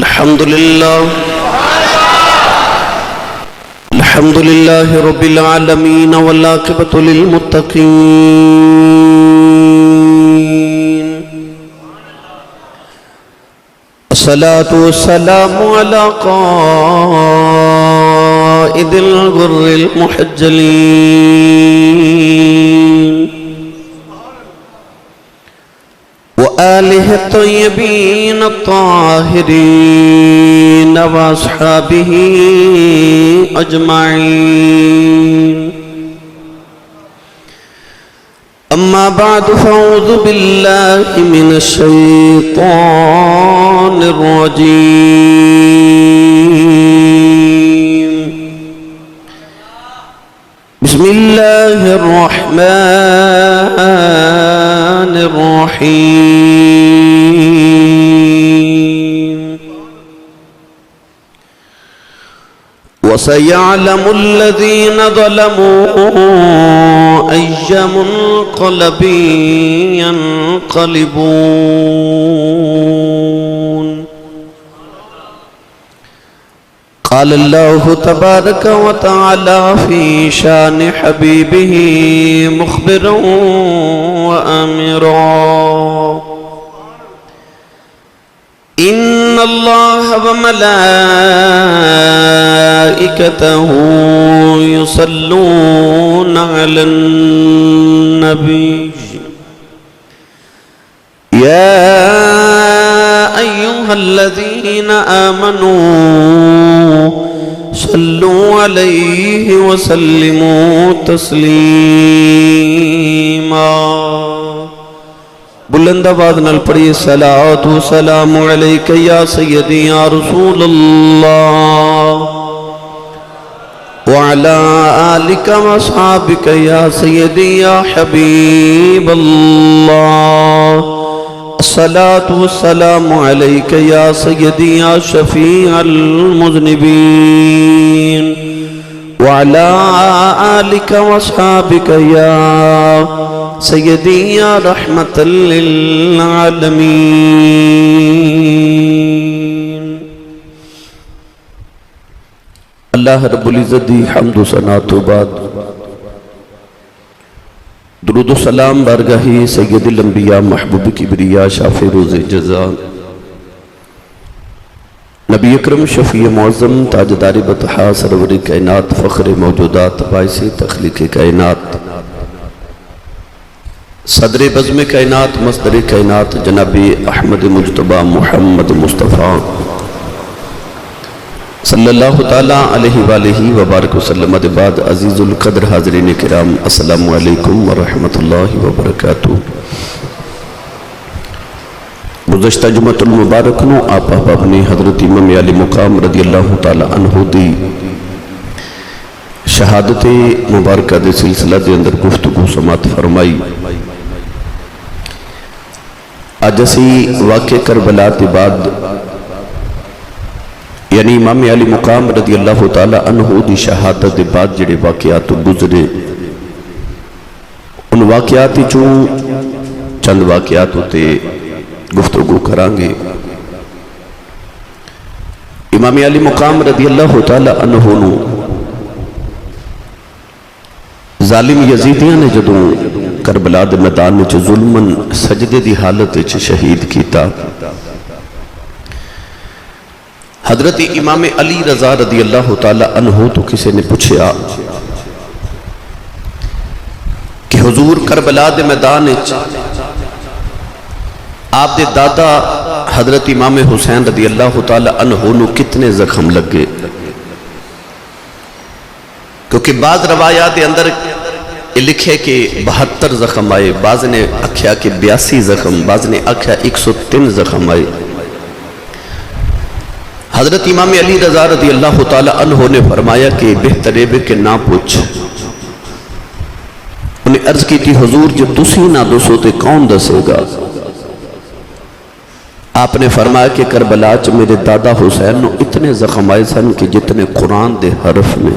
الحمد لله رب العالمين والعاقبة للمتقين الصلاة والسلام على قائد الغر المحجلين وآله الطيبين الطاهرين وأصحابه أجمعين أما بعد فأعوذ بالله من الشيطان الرجيم بسم الله الرحمن الرحيم وسيعلم الذين ظلموا أي منقلب ينقلبون قال الله تبارك وتعالى في شان حبيبه مخبرا وآمرا إن الله وملائكته يصلون على النبي يا أيها الذين آمنوا صلوا عليه وسلموا تسليما بلند آواز نال پڑھیے صلاۃ و سلام علیک یا سیدی یا رسول اللہ وعلی آلک و اصحابک یا سیدی یا حبیب اللہ الصلاۃ والسلام علیک یا سیدی یا شفیع المذنبین وعلی آلک و اصحابک یا سیدی یا رحمت للعالمین اللہ رب العزت دی حمد و ثنا تو بعد درود و سلام بارگاہی سید الانبیاء محبوب کبریا شافع روز جزا نبی اکرم شفیع معظم تاجدار بطحا سرور کائنات فخر موجودات باعث تخلیق کائنات صدر بزم کائنات مصدر کائنات جناب احمد مجتبہ محمد مصطفیٰ صلی اللہ تعالیٰ علیہ وآلہ وبارک وسلم بعد عزیز القدر حاضرین کرام السلام علیکم ورحمت اللہ وبرکاتہ گزشتہ جمعۃ المبارک نو آپ احباب نے حضرت امام علی مقام رضی اللہ تعالیٰ عنہ دی شہادت مبارکہ دے سلسلہ دے اندر گفتگو سماعت فرمائی آج اسی واقع کربلا کے بعد یعنی امام علی مقام رضی اللہ تعالیٰ عنہ دی شہادت دے بعد جڑے واقعات گزرے ان واقعات چوں چند واقعات ہوتے گفتگو کرانگے امام علی مقام رضی اللہ تعالیٰ عنہ نو ظالم یزیدیاں نے جدوں کربلا دے میدان وچ ظلمن سجدے دی حالت وچ شہید کیتا حضرت امام علی رضا رضی اللہ تعالی عنہ تو کسی نے پوچھا کہ حضور کربلا دے میدان وچ آپ دے دادا حضرت امام حسین رضی اللہ تعالی عنہ نو کتنے زخم لگے کیونکہ بعض روایات دے اندر لکھے کہ 72 زخم آئے، بعض نے آکھیا کہ 82 زخم، بعض نے آکھیا 103 زخم آئے۔ حضرت امام علی رضا رضی اللہ تعالی عنہ نے فرمایا کہ بہترے بے کہ نہ پوچھ۔ انہیں عرض کی تھی حضور جو تسی نہ دسو تے کون دسے گا؟ آپ نے فرمایا کہ کربلا چ میرے دادا حسین نو اتنے زخم آئے سن کہ جتنے قرآن دے حرف میں،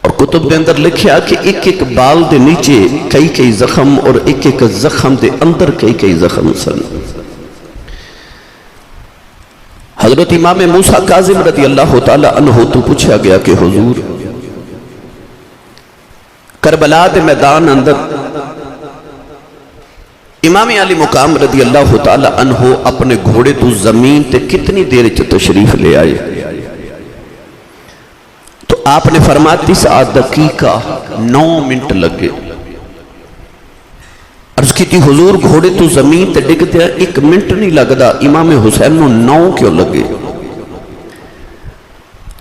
اور کتب دے اندر لکھیا کہ ایک ایک بال دے نیچے کئی کئی زخم اور ایک ایک زخم دے اندر کئی کئی زخم سن۔ حضرت امام موسیٰ کاظم رضی اللہ تعالی عنہ تو پوچھا گیا کہ حضور کربلا دے میدان اندر امام علی مقام رضی اللہ تعالی عنہ اپنے گھوڑے تو زمین تے کتنی دیر تشریف لے آئے؟ تو آپ نے فرمایا 9 دقیقہ 9 منٹ لگے۔ عرض کی تھی حضور گھوڑے تو زمین تے ڈگ دیا 1 منٹ نہیں لگدا، امام حسین نو 9 کیوں لگے؟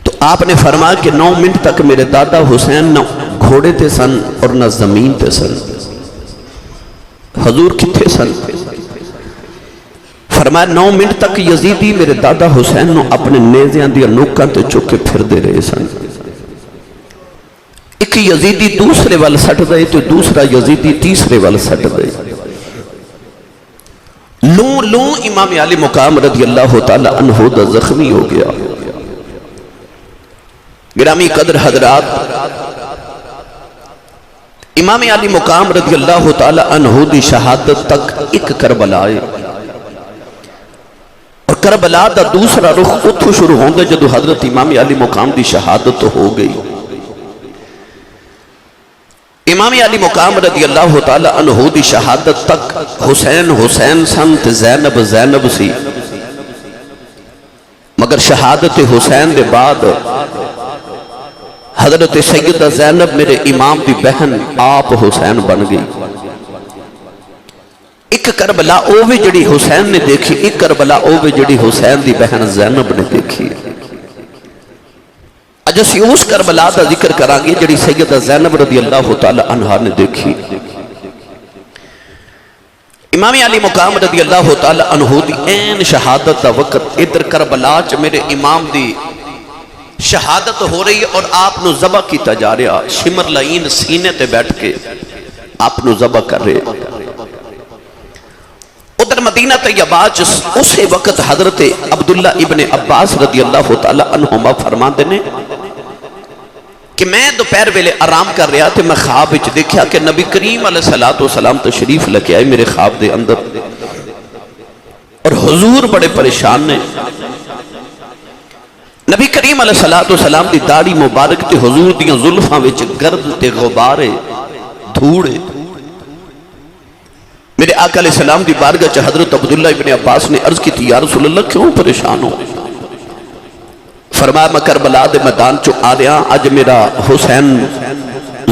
تو آپ نے فرمایا کہ 9 منٹ تک میرے دادا حسین نہ گھوڑے تے سن اور نہ زمین تے سن۔ حضور کتھے سن؟ فرمایا 9 منٹ تک یزیدی میرے دادا حسین نو اپنے نیزیاں دیا نوکاں تے چکے پھر دے رہے سن۔ ایک یزیدی دوسرے وال سٹ دے تو دوسرا یزیدی تیسرے وال سٹ دے۔ لوں امام علی مقام رضی اللہ تعالی عنہ دا زخمی ہو گیا۔ گرامی قدر حضرات، امام علی مقام رضی اللہ تعالی عنہ دی شہادت تک ایک کربلا ہے، اور کربلا دا دوسرا رخ اتھو شروع ہوں گے جدو حضرت امام علی مقام دی شہادت ہو گئی۔ امام علی مقام رضی اللہ تعالی عنہ دی شہادت تک حسین سنت زینب سی، مگر شہادت حسین دے بعد حضرت سیدہ زینب میرے امام دی بہن آپ حسین بن گئی۔ ایک کربلا اوہ جڑی حسین نے دیکھی، ایک کربلا اوہ جڑی حسین دی بہن زینب نے دیکھی۔ اج اسی اس کربلا دا ذکر کرانگے جڑی سیدہ زینب رضی اللہ تعالی عنہ نے دیکھی۔ امام علی مقام رضی اللہ تعالی عنہ دی این شہادت دا وقت ادھر کربلا چ میرے امام دی شہادت ہو رہی ہے اور آپ نو ذبح کیتا جا رہا، شمر لعین سینے تے بیٹھ کے آپ نو ذبح کر رہے۔ ادھر مدینہ طیبہ اسے وقت حضرت عبداللہ ابن عباس رضی اللہ تعالی عنہما فرماندے نے کہ میں دوپہر ویلے آرام کر رہا تھے، میں خواب وچ دیکھا کہ نبی کریم علیہ السلام تشریف لے آئے میرے خواب دے اندر، اور حضور بڑے پریشان نے۔ نبی کریم علیہ السلام دی داڑھی مبارک تے حضور دیاں زلفاں وچ گرد تے غبارے دھوڑے۔ میرے آقا علیہ السلام دی بارگاہ چ حضرت عبداللہ ابن عباس نے عرض کی تھی یا رسول اللہ کیوں پریشان ہو؟ فرمایا میں کربلا دے میدان چو آ رہا، اج میرا حسین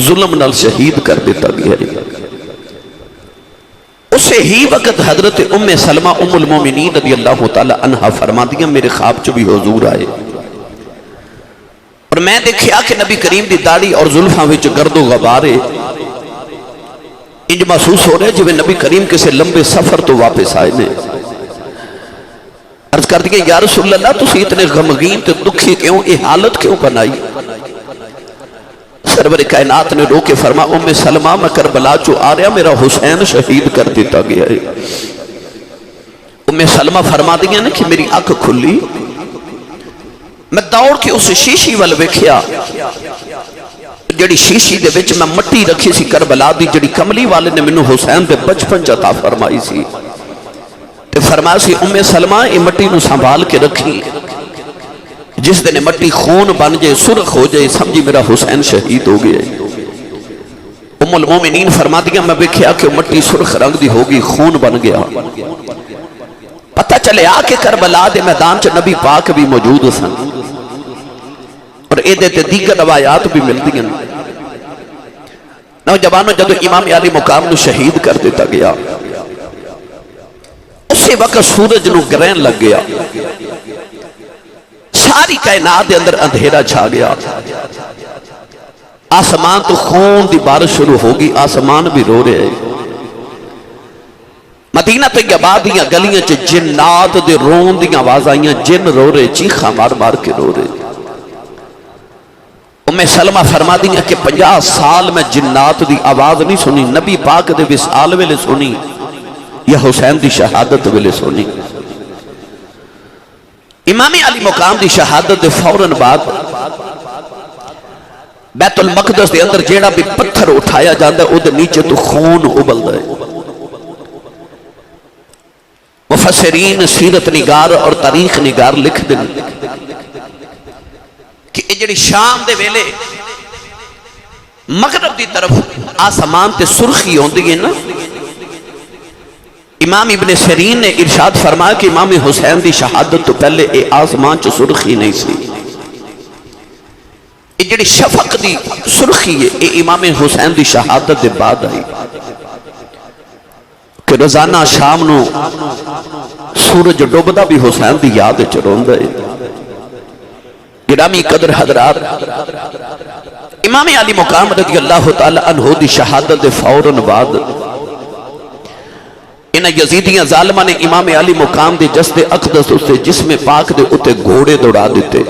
ظلم نال شہید کر دیتا گیا ہے۔ اسے ہی وقت حضرت ام سلمہ ام المومنین رضی اللہ تعالی عنہ فرما دیا میرے خواب چو بھی حضور آئے، اور میں دیکھیا کہ نبی کریم دی داڑھی اور زلفاں وچ گرد و غبارے، انج محسوس ہو رہے جو نبی کریم کسے لمبے سفر تو واپس آئے نے۔ عرض کر دیا یا رسول اللہ تسی اتنے غمگین تے دکھی کیوں، یہ حالت کیوں بنائی؟ سرور کائنات نے رو کے فرما ام سلمہ میں کربلا چو آ رہا میرا حسین شہید کر دیتا گیا ہے۔ ام سلمہ فرما دیا نے کہ میری آنکھ کھلی، میں دوڑ کے اس شیشی وال ویکھیا، جڑی شیشی دے وچ میں مٹی رکھی سی کربلا دی، جڑی کملی والے نے منو حسین دے بچپن عطا فرمائی سی، تے فرمایا سی ام سلمہ یہ مٹی نو سنبھال کے رکھی، جس دن مٹی خون بن جائے سرخ ہو جائے سمجھی میرا حسین شہید ہو گیا۔ ام المومنین فرما دیا میں دیکھا کہ مٹی سرخ رنگ دی ہوگی، خون بن گیا۔ پتہ چلے آ کے کربلا دے میدان چ نبی پاک بھی موجود سن، اور ایدے تے دیگر روایات بھی مل دیا۔ نوجوانوں جدو امام علی مقام نو شہید کر دیتا گیا، اسی وقت سورج نو گرہن لگ گیا، ساری کائنات دے اندر اندھیرا چھا گیا، آسمان تو خون دی بارش شروع ہوگی، آسمان بھی رو رہے ہیں۔ مدینہ طیبہ دیاں گلیاں چ جنات دے رون دیاں آواز آئیاں، جن رو رہے، چیخا مار مار کے رو رہے۔ ام سلمہ فرما دیا کہ 50 سال میں جنات دی آواز نہیں سنی، نبی پاک دے وصال ویلے سنی یا حسین دی شہادت ویلے سنی۔ امام علی مقام دی شہادت دے فوراً بعد بیت المقدس دے اندر جیڑا بھی پتھر اٹھایا جاندہ ہے او دے نیچے تو خون ابل دے۔ وہ مفسرین سیرت نگار اور تاریخ نگار لکھ دیں کہ یہ جڑی شام دے ویلے مغرب دی طرف آسمان تے سرخی ہوندی ہے نا، امام ابن سیرین نے ارشاد فرمایا کہ امام حسین دی شہادت تو پہلے اے آسمان چ سرخی نہیں سی، یہ جڑی شفق دی سرخی ہے اے امام حسین دی شہادت دے بعد آئی کہ روزانہ شام نو سورج ڈوبدا بھی حسین دی یاد وچ روندا ہے۔ گرامی قدر حضرات، امام علی مقام رضی اللہ تعالی عنہ دی شہادت دے فوراً بعد انہاں یزیدیاں ظالمہ نے امام علی مقام دے جسد اقدس اسے جسم پاک دے اتے گھوڑے دوڑا دیتے۔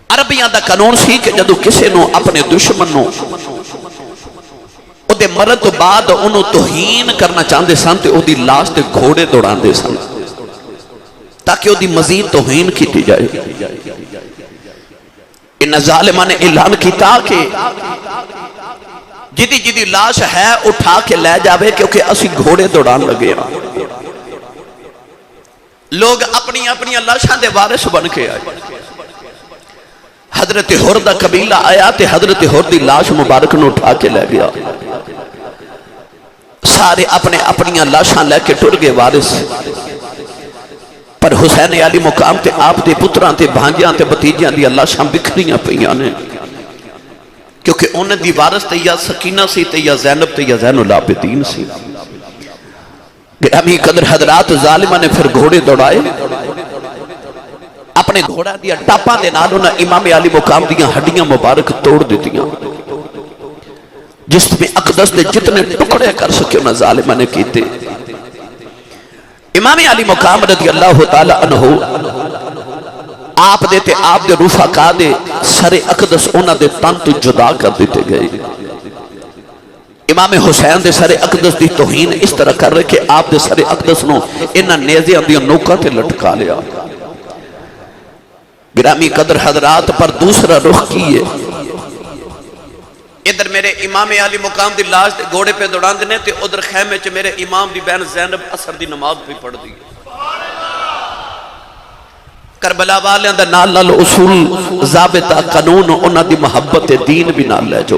عربیاں دا قانون سی کہ جدو کسے نو اپنے دشمن نو او دے مرد تو بعد انہوں توہین کرنا چاہندے سن تے او دی لاش تے گھوڑے دوڑان دے سن تاکہ او دی مزید توہین کیتی جائے۔ ان ظالمہ نے اعلان کیتا کہ جدی جدی لاش ہے اٹھا کے لے جاوے کیونکہ اسی گھوڑے دوڑان لگے ہیں۔ لوگ اپنی اپنی لاشاں دے وارث بن کے آئے۔ حضرت حر دا قبیلہ آیا تے حضرت حر دی لاش مبارک نو اٹھا کے لے گیا، سارے اپنے اپنی لاشاں لے کے ٹر گئے وارث، پر حسین علی مقام تے آپ دے پتراں تے بھانجیاں تے بتیجیاں دی لاشاں بکھریاں پئیاں نے، کیونکہ انہیں دی وارث تے یا سکینہ سی تے یا زینب تے یا زین العابدین سی۔ گرامی قدر حضرات، ظالمہ نے پھر گھوڑے دوڑائے، اپنے گھوڑا دیا ٹاپاں دے نال انہاں امام علی مقام دیا ہڈیاں مبارک توڑ دیتیاں، جس میں اقدس دے جتنے ٹکڑے کر سکے انہاں ظالمہ نے کیتے۔ امام علی مقام رضی اللہ تعالی عنہ آپ دیتے آپ دے رفقا دے سر اقدس انہاں دے تن تو جدا کر دیتے گئے۔ امام حسین دے سر اقدس دی توہین اس طرح کر رہے کہ آپ دے سر اقدس نو انہاں نیزیاں دیا نوکا تے لٹکا لیا۔ گرامی قدر حضرات، پر دوسرا رخ کیے، ادھر میرے امام علی مقام دی لاش دے گھوڑے پہ دوڑان دینے تے ادھر خیمے چ میرے امام دی بہن زینب اثر دی نماز پہ پڑھ دی۔ کربلا والیاں دا نال نال اصول ضابطہ قانون انہاں دی محبت دین بھی نال لے جو۔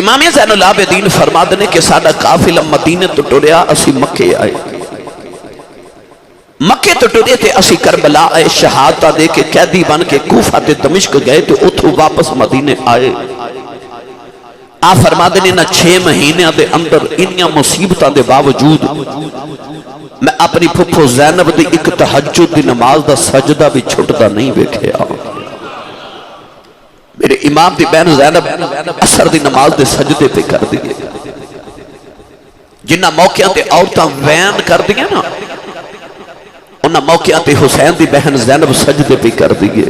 امام زین العابدین فرما دینے کہ ساڈا قافلہ مدینہ تو ٹریا، اسی مکے آئے، مکے تو ٹرے تھے، اسی کربلا آئے، شہادتہ دے کے قیدی بن کے کوفہ تے دمشق گئے تو اتھو واپس مدینے آئے۔ آپ فرما دینے نہ 6 مہینے دے اندر انیاں مصیبتاں دے باوجود میں اپنی پھپھو زینب دی ایک تہجد دی نماز دا سجدہ بھی چھٹدا نہیں ویکھیا۔ میرے امام دی بہن زینب اثر دی نماز دے سجدے پہ کر دیئے، جنہ موقعہ تے عورتاں وین کر دیئے نا، انہاں موقعہ تے حسین دی بہن زینب سجدے پہ کر دیئے۔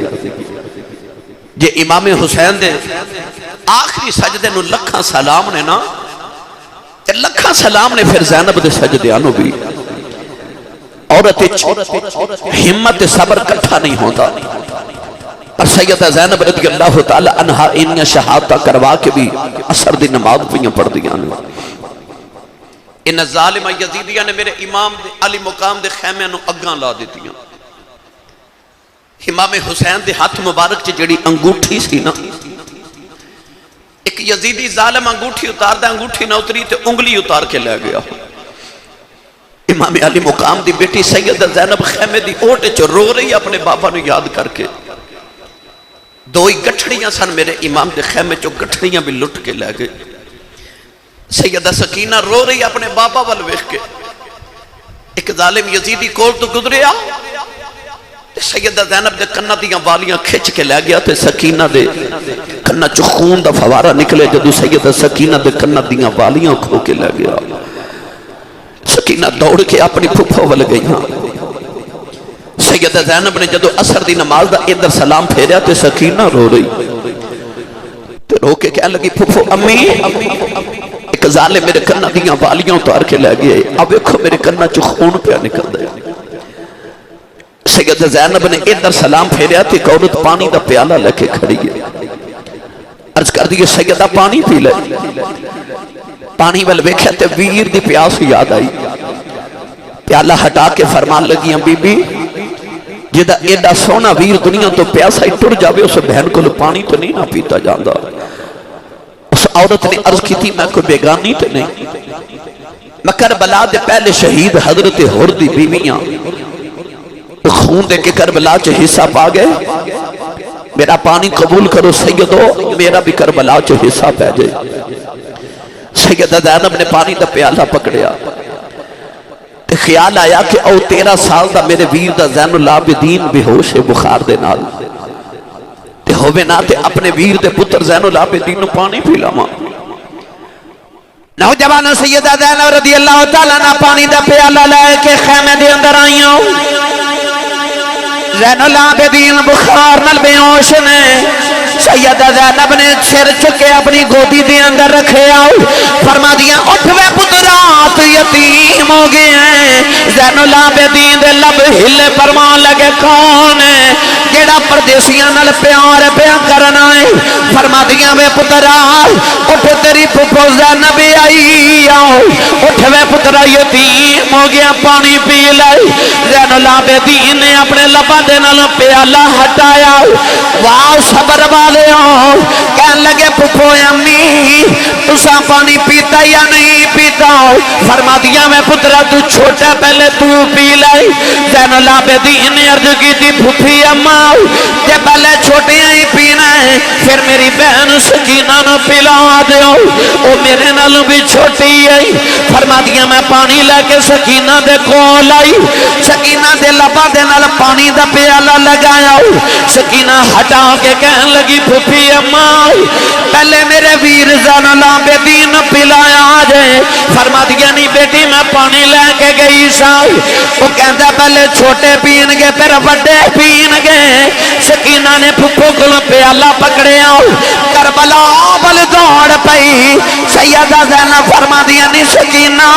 جے امام حسین دے آخری سجدے نو لکھاں سلام نے نا، لکھاں سلام نے پھر زینب دے سجدے آنو بھی۔ عورت ہمت صبر کٹھا نہیں ہوتا، اور سیدہ زینب رضی اللہ تعالی عنہ انہاں شہادتہ کروا کے بھی اثر دی نماز پہ پڑھ دیا۔ ان ظالمہ یزیدیاں نے میرے امام علی مقام دے خیمے نو اگاں لا دیتیاں۔ امام حسین دے ہاتھ مبارک چ جڑی انگوٹھی سی نا، ایک یزیدی ظالم انگوٹھی اتار دا، انگوٹھی نہ اتری تے انگلی اتار کے لے گیا۔ امام علی مقام دی بیٹی سیدہ زینب خیمے دی اوٹے چ رو رہی اپنے بابا نو یاد کر کے۔ دوئی گٹھڑیاں سن میرے امام دے خیمے چو، گٹھڑیاں بھی لٹ کے لے گئے۔ سیدہ سکینہ رو رہی اپنے بابا وال ویکھ کے، ایک ظالم یزیدی کول تو گزریا، سیدہ زینب دے کنہ دیاں والیاں کھچ کے لے گیا تے سکینہ دے کنہ چو خون دا فوارہ نکلے، جدو سیدہ سکینہ دے کنہ دیاں والیاں کھو کے لے گیا۔ سکینہ دوڑ کے اپنی پھپھو وال گئی ہاں۔ سیدہ زینب نے جدو اثر دی نماز دا ادھر سلام پھیریا تے سکینہ رو رہی تے رو کے کہنے لگی پھپھو امی، ایک ظالم میرے کنہ دیاں والیاں اتار کے لے گئے، اب دیکھو میرے کنہ چو خون پہ نکل دے۔ سیدہ زینب نے ادھر سلام پھیریا تے ایک عورت پانی دا پیالہ لے کے کھڑی ہے، عرض کر دیئے سیدہ پانی پی لے۔ پانی ول ویکھیا تے ویر دی پیاس یاد آئی، پیالہ ہٹا کے فرمان لگیاں بی بی جدہ ایڈا سونا ویر دنیا تو پیاسا ہی ٹر جاوے اس بہن کو پانی تو نہیں نہ پیتا جاندہ۔ اس عورت نے عرض کی تھی میں کوئی بیگانی تو نہیں، میں کربلا دے پہلے شہید حضرت حر دی بیویاں خون دے کے کربلا چے حصہ پا گئے، میرا پانی قبول کرو سیدو، میرا بھی کربلا چے حصہ پہ جائے۔ سیدہ زینب نے پانی دا پیالہ پکڑیا، تے خیال آیا کہ او 13 سال دا میرے ویر دا زین العابدین بے ہوش بخار دے نال، تے ہوئے نا تے اپنے ویر دے پتر زین العابدین نو پانی پی لاواں۔ نوجوان سیدہ زینب رضی اللہ تعالیٰ نا پانی دا پیالہ لائے کے خیمے دے اندر آئیوں، زین العابدین بخار نال بے ہوش نے، سیدہ زینب نے سر چکے اپنی گودی دے اندر رکھے آؤ، فرما دیا اٹھوے پترات یتیم ہو گئے ہیں۔ زین العابدین دے لب ہلے فرمان لگے کون ہے جیڑا پردیسیاں نال پیار پیا کرنا ہے؟ فرما دیا وے پترات اٹھ تیری پھپھو زینب آئی آؤ، اٹھوے پترا یتیم ہو گیا پانی پی لائے۔ زین العابدین نے اپنے لبا دے نال پیالہ ہٹایا، واہ صبر والے ہوں، کہن لگے پھپھو امی تسا پانی پیتا یا نہیں پیتا؟ فرما دیا میں پترا تو چھوٹا پہلے تو پی لائی۔ زین العابدین نے عرض کی تھی پھپھی اماں کہ پہلے چھوٹے ہی پینا ہے پھر میری بہن سکینہ نو پلا دیو، او میرے نالوں بھی چھوٹی ہے۔ فرما دیا میں پانی لے کے سکینہ دے کول آئی، سکینہ دے لبا دے نال پانی دا پیالہ لگایا، سکینہ ہٹا کے کہن لگی پھپھی اماں پہلے میرے ویر زین العابدین پلایا جائے۔ فرما دیا نہیں بیٹی میں پانی لے کے گئی ساؤ، وہ کہتا پہلے چھوٹے پین گے پھر بڑے پین گے۔ سکینہ نے پھپھو کو پیالہ پکڑے آؤ، کربلا بل دوڑ پئی۔ سیدہ زینب فرما دیا نہیں سکینہ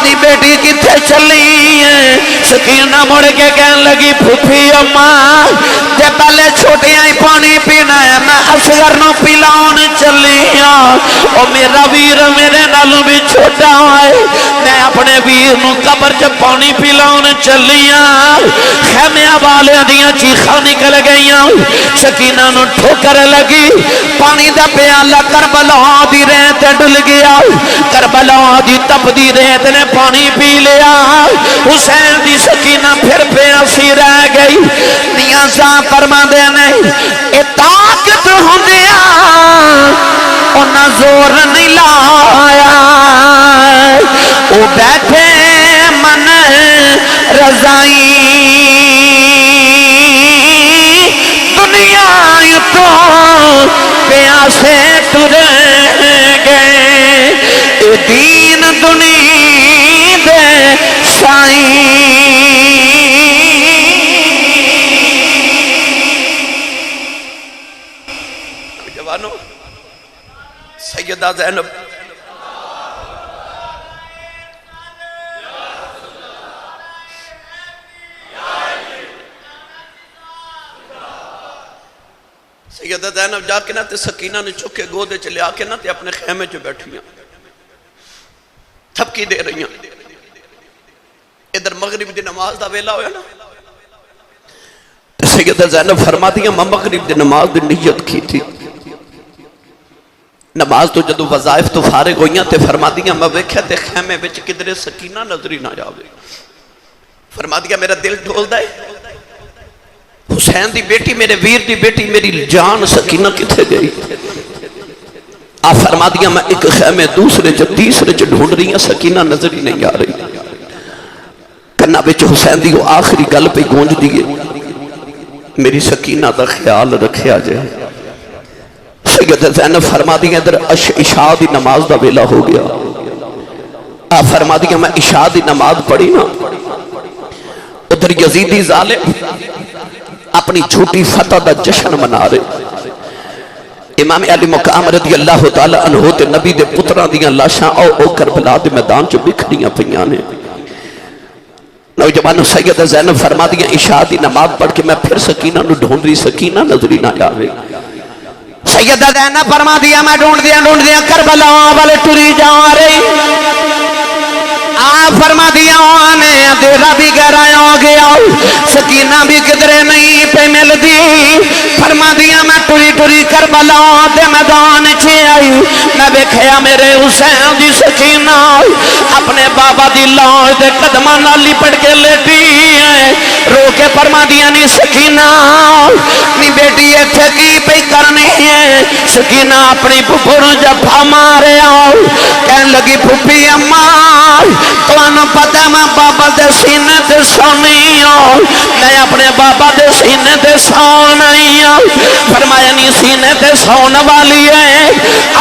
نہیں بیٹی کتھے چلی ہے؟ سکینہ مڑ کے کہن لگی پھپھی اماں جے پہلے چھوٹے ہی پانی پینا ہے میں اصغر نو پلاؤن چلی ہاں، او میرا ویر میرے نالوں بھی چھوٹا ہے، میں اپنے ویر نو قبر چ پانی پلاؤن چلی ہاں۔ خیمے والے دیاں چیخاں نکل گئیاں، سکینہ نو ٹھوکر لگی، پانی دا پیالہ کربلا دی ریت ڈل گیا، کربلا دی تپ دی ریت نے پانی پی لیا۔ حسین دی سکینہ پھر پیاسی رہ گئی، نیازاں فرما دے نہیں اے طاقت ہوندیا انہاں زور نہیں لایا، او بیٹھے من رضائی دنیا تو پیاسے ٹرے گئے، اے دین دنیا دے سائیں۔ جوانو سیدہ زینب سیدہ زینب جا کے نہ تے سکینہ نے چکے گودے چلے آ کے نہ تے اپنے خیمے جو بیٹھیاں تھپکی دے رہی ہیں۔ ادھر مغرب دی نماز دا ویلا ہویا نا، سیدہ زینب فرما دیا میں مغرب دی نماز دی نیت کی تھی، نماز تو جدو وظائف تو فارغ ہوئیاں تے فرما دیا میں ویکھیا تے خیمے وچ کدھرے سکینہ نظری نہ جاوے۔ فرما دیا میرا دل ڈھول دے، حسین دی بیٹی میرے ویر دی بیٹی میری جان سکینہ کتھے گئی؟ آپ فرما دیا میں ایک خیمے دوسرے چ تیسرے چ ڈھونڈ رہی ہیں، سکینہ نظری نہیں آ رہی۔ کنا بچ حسین دی وہ آخری گل پہ گونج دیئے میری سکینہ دا خیال رکھیا جائے۔ سیدہ زینب فرما دیا ادھر عشاء دی نماز دا ویلا ہو گیا، آپ فرما دیا میں عشاء دی نماز پڑھی نا، ادھر یزیدی ظالم اپنی جھوٹی فتح دا جشن منا رہے۔ امام علی مقام رضی اللہ تعالی عنہ تے نبی دے پتران دیاں لاشاں او کربلا دے میدان چ بکھڑیاں پئیاں نے۔ نوجوان سیدہ زینب فرما دیا عشاء دی نماز پڑھ کے میں پھر سکینہ نو ڈھونڈ رہی، سکینہ نظری نہ آوے۔ سیدہ زینب فرما دیا میں ڈھونڈ دیا کربلا والے ٹری جا رہی آپ فرما دیا آنے اندھیرا بھی گہرا ہو گیا سکینہ بھی کدھرے نہیں پہ مل دی فرما دیا میں ٹری کربلا دے میدان چھے آئی میں بیکھیا میرے حسین دی سکینہ اپنے بابا دی لاش دے قدمہ نالی پڑ کے لیٹی ہے رو کے فرما دیا نی سکینہ نی بیٹی ایتھے کی پہ کرنی ہے سکینہ اپنی پھپھر جفا مارے آؤ کہن لگی پھپھی اماں تو انہوں پتہ میں بابا دے سینے دے سونی ہوں میں اپنے بابا دے سینے دے سونی ہوں فرمایا نہیں سینے دے سون والی ہے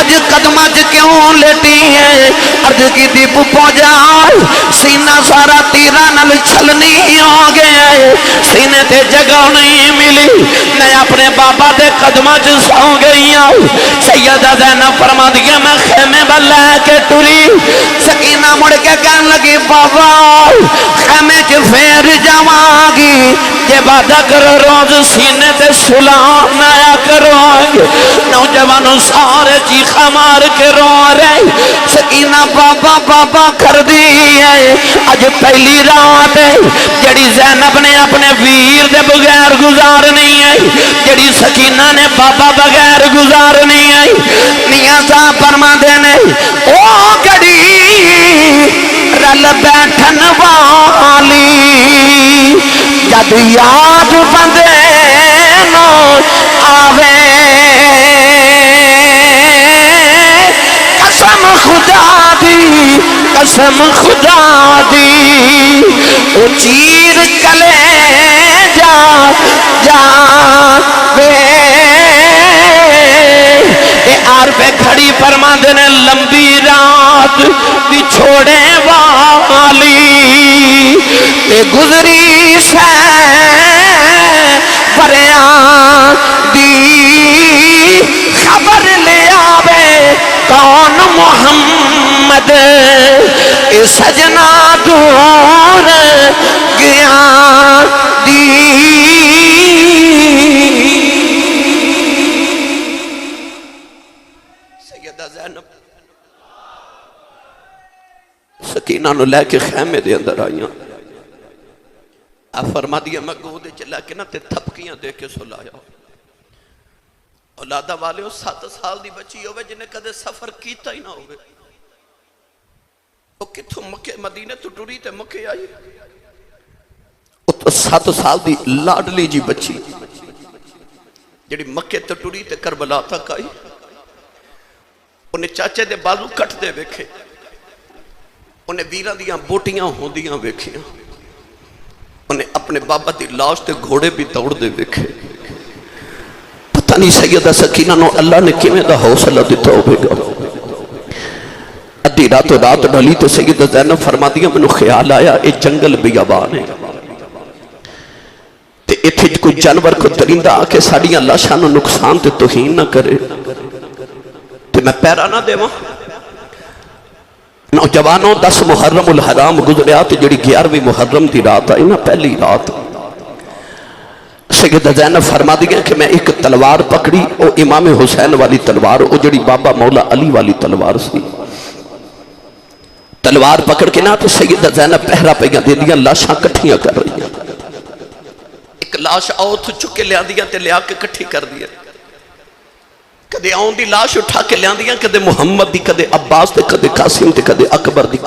اج قدمہ کیوں لیٹی ہے عرض کی دی پپو جاؤ سینہ سارا تیرہ نل چھلنی ہو گیا ہے سینے دے جگہ نہیں ملی میں اپنے بابا دے قدمہ سو گئی ہوں سیدہ زینب فرما دیا میں خیمے بلے کے ٹری سکینہ مڑ کے کہنے لگی بابا خیمے چ پھیر جاواگی یہ وعدہ کرو روز سینے تے سلام نایا کرو نوجوانوں سارے چیخا مار کے رو رہے سکینہ بابا بابا کر دی ہے اج پہلی رات ہے جڑی زینب نے اپنے ویر دے بغیر گزارنی ہے جڑی سکینہ نے بابا بغیر گزارنی ہے میاں صاحب فرما دینے او گڑی رل بیٹھن والی جد یاد بندے نو آوے قسم خدا دی او چیر کلے جا وے اے آر پہ کھڑی فرما دینے لمبی رات بھی چھوڑے والی تے گزری سے پریاں دی خبر لے آوے کون محمد اے سجنا دور گیا دی سیدہ زینب سکینہ نو لے کے خیمے دے اندر آئیاں آپ فرما دیا میں گودے چلا کے نا تے تھپکیاں دے کے سلایا اولادہ والے ہو 7 سال دی بچی ہوئے جنہیں کدے سفر کیتا ہی نہ ہوئے وہ کتھو مکہ مدینے تو ٹوری تے مکہ آئی وہ تو 7 سال دی لاڈلی جی بچی جڑی مکہ تو ٹوری تے کربلا تک آئی انہیں چاچے دے بازو کٹ دے ویکھے انہیں ویرہ دیاں بوٹیاں ہوں دیاں ویکھیاں انہیں اپنے بابا دی لاش تے گھوڑے بھی دوڑ دے ویکھے پتہ نہیں سیدہ سکینہ نو اللہ نے کیویں دا حوصلہ دیتا ہوئے گا ادھی رات ڈھلی تو سیدہ زینب فرما دیا میں نے خیال آیا اے جنگل بیابان ہے تے ایتھے کوئی جانور کو درندہ آکے ساڑیاں لاشاں نو نقصان تے توہین نہ کرے تے میں پیرا نہ دے وہاں نوجوانوں 10 محرم الحرام گزریا تے جڑی 11ویں محرم دی رات آئی نا پہلی رات سیدہ زینب فرما دیا کہ میں ایک تلوار پکڑی او امام حسین والی تلوار او جڑی بابا مولا علی والی تلوار سی تلوار پکڑ کے نا تو سیدہ زینب پہرا پہیاں دے دیا لاشاں کٹھیاں کر رہی ہیں ایک لاش آؤتھ چکے لیا دیا تے لیا کے کٹھی کر دیا کدے آؤں دی لاش اٹھا کے لیا دیا کدے محمد دی کدے عباس دی کدے قاسم دی کدے اکبر دی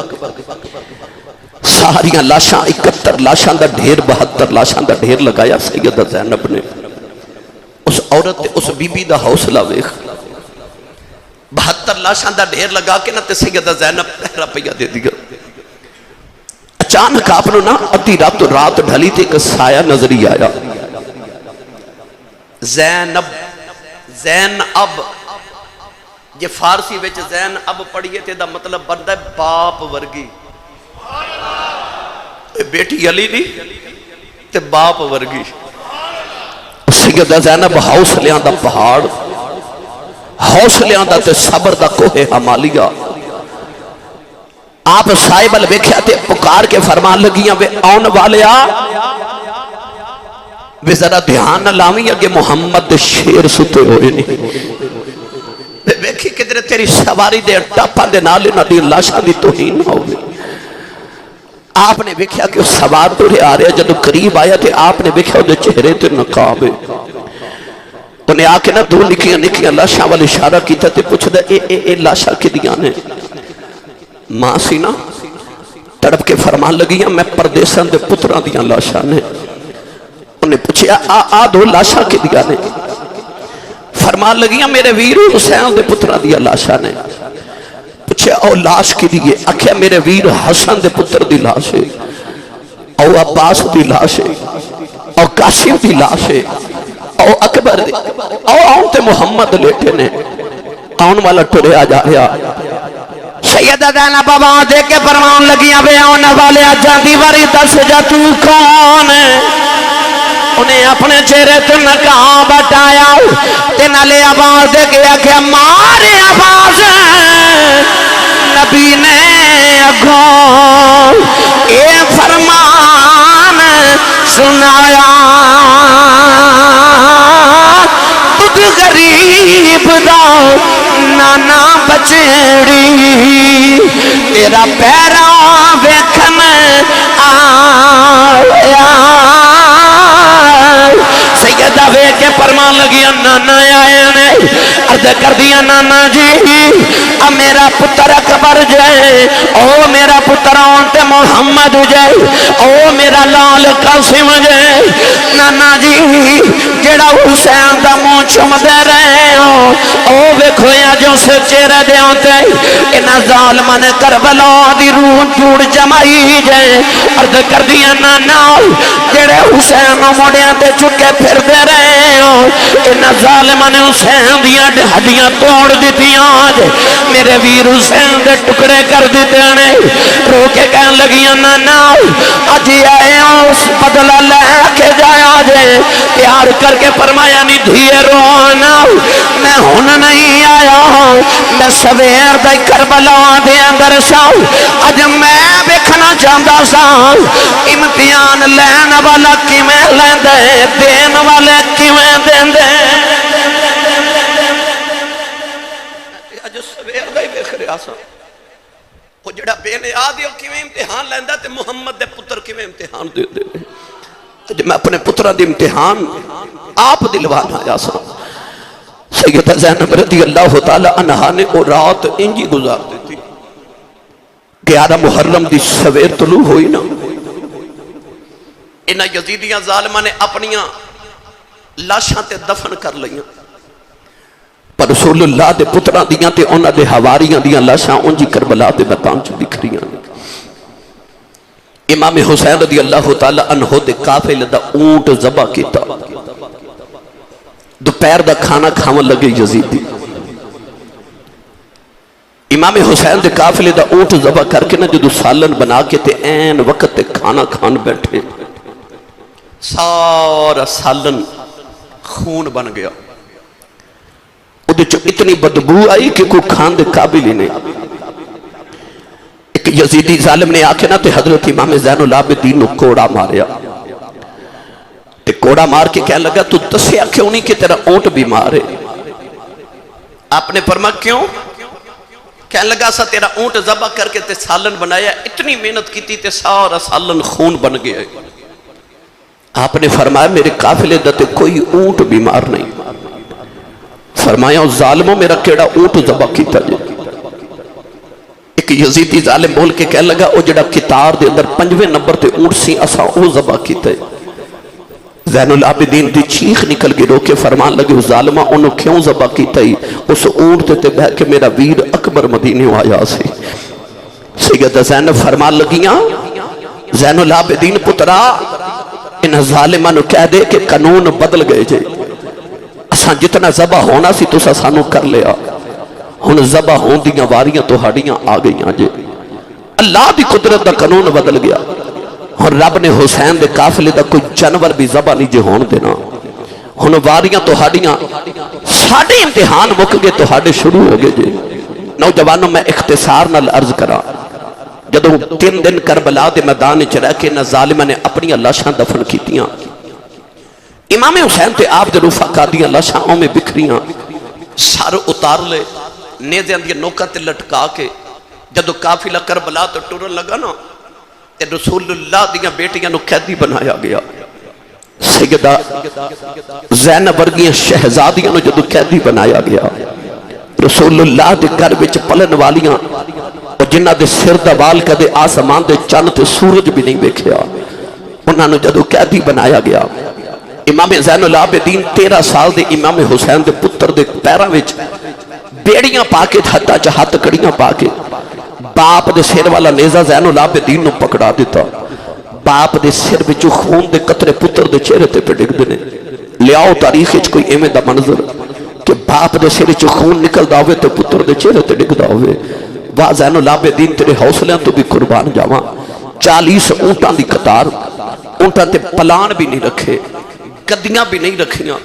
ساریاں لاشاں 71 لاشاں دا ڈھیر 72 لاشاں دا ڈھیر لگایا سیدہ زینب نے اس عورت اس بی بی دا حوصلہ ویخ 72 لاشاں دا ڈھیر لگا کے نا تے سیدہ زینب پہرا پہیا دے دیا اچانک آپ نے نا ادھی رات ڈھلی تھی کہ سایہ نظری آیا زینب زین اب یہ فارسی ویچ زین اب پڑھئے تے دا مطلب بندہ باپ ورگی بیٹی علی دی تے باپ ورگی سیدہ زینب حوصلیاں دا پہاڑ حوصلیاں دا تے صبر دا کوہ حمالیہ آپ صاحب الویکھیا تے پکار کے فرمان لگیاں وے آن والے وے ذرا دھیان نہ لاویں اگے محمد شیر ستے ہوئے نہیں ویکھی کدھر تیری سواری دے ٹاپاں دے نال انہاں دی لاشاں دی توہین نہ ہوے۔ آپ نے ویکھیا کہ سوار ترے آ رہا، جدوں قریب آیا تے آپ نے ویکھیا اودے چہرے تے نقاب ہے۔ انہیں آ کے نہ دو نکیاں نکیاں لاشاں والے اشارہ کیتا تے پوچھدا اے لاشاں کدیاں نے؟ ماں سی نا تڑپ کے فرمان لگیاں میں پردیساں دے پتراں دیاں لاشاں نے۔ انہیں پوچھیا آ دو لاشاں کدیاں نے؟ فرمان لگیاں میرے ویر حسین دے پتراں دیاں لاشاں نے۔ پوچھے او لاش کی دیئے؟ اکھیا میرے ویر حسن دے پتر دی لاش ہے، او عباس دی لاش ہے، او قاسم دی لاش ہے، او اکبر دی، او آن تے محمد لیٹے نے۔ آن والا ٹرے آ جا رہا، سیدہ زینب آواز دے کے فرمان لگیاں بے آن والے آجاں دیواری دس جا تو کون ہے؟ انہیں اپنے چہرے تے نقاب ہٹایا تے نالے آواز دے کے آکھیا مارے آواز نبی نے اگوں اے فرمان سنایا تجھ غریب دا نانا بچڑی تیرا پیرا ویکھن آیا۔ سیدہ وے کے فرمان لگیا نانا آئے نے، عرض کر دیا نانا جی اب میرا پتر اکبر جائے، او میرا پتر آنٹ محمد جائے، او میرا لال قاسم جائے۔ نانا جی جڑا حسین دا منہ چم دے رہے ہو او ویکھویا جو سے چہرے دے آتے انہاں ظالماں نے کربلا دی روح جوڑ جمائی جائے۔ عرض کر دیا نانا جڑے حسین موڑیاں تے چکے پھر دے رہے ہو انہاں ظالماں نے حسین دیاں ہڈیاں توڑ دیتیاں آج میرے ویر حسین دے ٹکڑے کر دیتے ہیں۔ رو کے کہن لگیاں نانا آج آئے اس بدلہ لے کے جایا جائے۔ پیار کر کے فرمایا نہیں دھیے رونا میں ہن نہیں آیا میں سویر دائی کربلا دے اندر ساؤ آج میں بکھنا چاہتا سا امتحان لین والا کی میں لین دے دین والے کی میں دین دے آج سویر دائی بے خریاسا وہ جڑا بے نے آدھی کی میں امتحان لین دے تے محمد دے پتر کی میں امتحان دے دے جب میں اپنے پترہ دی امتحان آپ دلوانا آیا سا۔ سیدہ زینب رضی اللہ تعالی عنہ نے وہ رات انجی گزار دیتی 11 محرم دی سویر طلوع ہوئی نا انہاں یزیدیاں ظالمہ نے اپنیاں لاشاں تے دفن کر لئیاں پر رسول اللہ دے پترہ دیاں تے انہاں دے حواریاں دیاں لاشاں انجی کربلا دے میدان چ بکھریاں۔ امام حسین رضی اللہ تعالی عنہ دے قافلے دا اونٹ ذبح کیتا، دوپہر دا کھانا کھاون لگے یزیدی۔ امام حسین دے قافلے دا اونٹ ذبح کر کے نہ جدو سالن بنا کے تے این وقت تے کھانا کھان بیٹھے سارا سالن خون بن گیا، ادھے چو اتنی بدبو آئی کہ کوئی کھان دے قابل ہی نہیں۔ یزیدی ظالم نے آکے نا تے حضرت امام زین العابدین نو کوڑا ماریا تے کوڑا مار کے کہنے لگا تو دسیا کیوں نہیں کہ تیرا اونٹ بیمار ہے؟ آپ نے فرما کیوں؟ کہنے لگا سا تیرا اونٹ ذبح کر کے تے سالن بنایا اتنی محنت کی تے سارا سالن خون بن گیا۔ آپ نے فرمایا میرے قافلے دا تے کوئی اونٹ بیمار نہیں۔ فرمایا ظالموں میرا کیڑا اونٹ ذبح کیتا جائے۔ ایک یزیدی ظالم بول کے کہنے لگا او جڑا کتار دے اندر 5ویں نمبر تے اونٹ سی اسا او ذبح کیتا ہے۔ زین العابدین دی چیخ نکل کے رو کے فرمان لگے ظالمہ انہوں کیوں ذبح کیتا ہی؟ اس اونٹ تے بہ کے میرا ویر اکبر مدینے آیا سی۔ سیدہ زینب فرمان لگیاں زین العابدین پترا ان ظالمہ نو کہہ دے کہ قانون بدل گئے جے، اساں جتنا ذبح ہونا سی تو سانو کر لیا، ہن ذبح ہون دیاں واریاں تو ہاڑیاں آ گئیاں جے۔ اللہ دی قدرت دا قانون بدل گیا، اور رب نے حسین دے قافلے دا کوئی جانور بھی ذبح نہیں جے ہون دینا۔ ہن واریاں تو ہاڑیاں ساڑھے امتحان مک گئے تو ہاڑے شروع ہو گئے جے۔ نوجوانوں میں اختصار نال عرض کرا جدوں 3 دن کربلا دے میدان وچ رہ کے نہ ظالماں نے اپنی لاشاں دفن کیتیاں، امام حسین تے آپ دے رفقا دیاں لاشاں میں بکھریاں، سر اتار لے نیزیاں دی نوکاں تے لٹکا کے جدو قافلہ کربلا تو ٹرن لگا نا تے رسول اللہ دیاں بیٹیاں نو قیدی بنایا گیا. سیدہ زینب ورگیاں شہزادیاں نو جدو قیدی بنایا گیا. رسول اللہ دے گھر وچ پلن والیاں جنہ دے سر دا وال کدے آسمان دے چند تے سورج بھی نہیں ویکھیا انہاں نو جدو قیدی بنایا گیا. امام زین العابدین 13 سال دے امام حسین دے پتر دے پیراں وچ بیڑیاں پا کے ہتھاں چ ہتھ کڑیاں پا کے باپ دے سر والا نیزہ زین العابدین نو پکڑا دیتا. باپ دے سر وچوں خون دے قطرے پتر دے چہرے تے ڈگدے نے. لیاؤ تاریخ وچ کوئی ایویں دا منظر کہ باپ دے سر وچوں خون نکلدا ہوے تے پتر دے چہرے تے ڈگدا ہوے. واہ زین العابدین تیرے حوصلیاں تو بھی قربان جاواں. 40 اونٹاں دی قطار، اونٹاں تے پلان بھی نہیں رکھے، گدیاں بھی نہیں رکھیاں،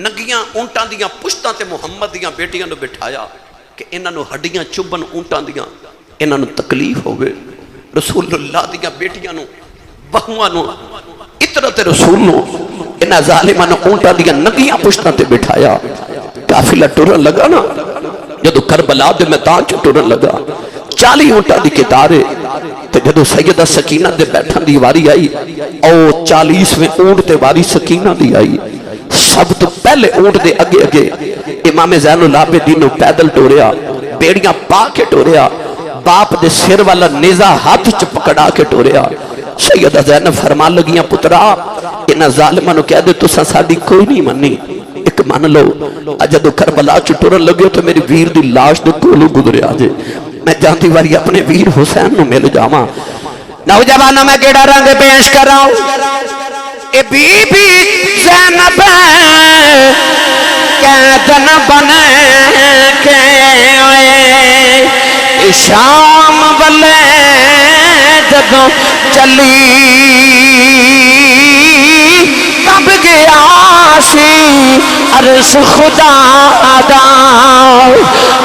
ننگیاں اونٹاں دیاں پشتاں تے محمد دیاں بیٹیاں نو بٹھایا کہ انہاں نو ہڈیاں چبن اونٹاں دیاں، انہاں نو تکلیف ہوئے. رسول اللہ دیاں بیٹیاں نو بہواں نو اطرت رسول نو انہاں ظالماں نو اونٹاں دیاں ننگیاں پشتاں تے بٹھایا. قافلہ ٹرن لگا نا جدو کربلا دے میدان چ ٹرن لگا 40 اونٹاں دی قطارے تے جدو سیدہ سکینہ دے بیٹھن دی واری آئی او 40ویں اونٹ تے واری سکینہ دی آئی. سب تو پہلے اونٹ دے اگے اگے امام زین العابدین نو پیدل ٹوریا، بیڑیاں پا کے ٹوریا، باپ دے سر والا نیزہ ہاتھ چ پکڑا کے ٹوریا. سیدہ زینب فرمان لگیاں پترا انہاں ظالماں نو کہہ دے تساں ساڈی کوئی نہیں منی، ایک مان لو جدو کربلا چ ٹرن لگے تو میری ویر دی لاش دے کولوں گزریا جے میں جاندی واری اپنے ویر حسین نو مل جاواں. نوجوانوں میں کیڑا رنگ پیش کراؤں اے بی بی زینب قید نہ بنے کے شام والے جدو چلی کب گیا سی عرش خدا دا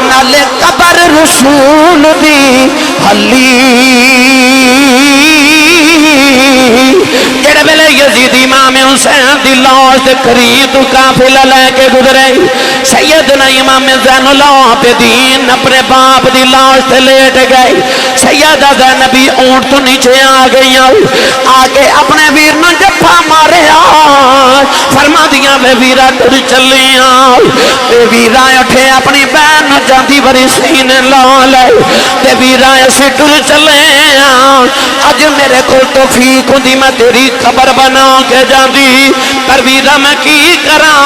نالے قبر رسول دی حلی جڑے ویلے یزید امام حسین دی لاش دے قریب تو قافلہ لے کے گزرے سیدنا امام زین العابدین اپنے باپ دی لاش تے لیٹ گئے. سیدہ زینبی اونٹ تو نیچے آ گئی آگے اپنے ویر نو جفا ماریا فرما دیا میں ویرا ٹر چلیاں تے ویرا اٹھے اپنی بہن نو جاندی بری سینے لا لے تے ویرا اسی ٹر چلیاں اج میرے کو توفیق ہوندی میں تیری خبر بنا کے جاندی پر ویرا میں کی کراں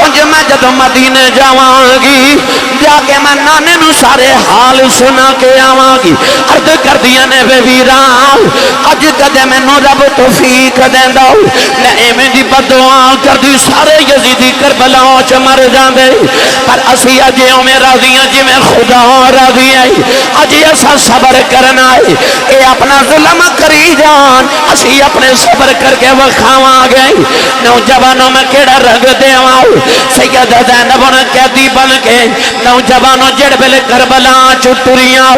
انج میں جدو مدینے جاواں گی جا کے میں نانے نو سارے حال سنا کے آواں گی. عرض کر دیا نے بے ویرا اج کدے مینوں رب توفیق دیندا میں ایویں دی بددعا کر دی سارے یزیدی کربلا چ مر جاندے پر اسی اج اوویں راضی ہاں جویں خدا راضی ہے. اج اسا صبر کرنا ہے اے اپنا ظلم کری جان اسی اپنے صبر کر کے وکھاواں گے. نوجوانوں میں کیڑا رنگ دیواں سیدہ زینب نے قیدی بن کے نوجوانوں جڑ ویلے کربلا چ ٹریاں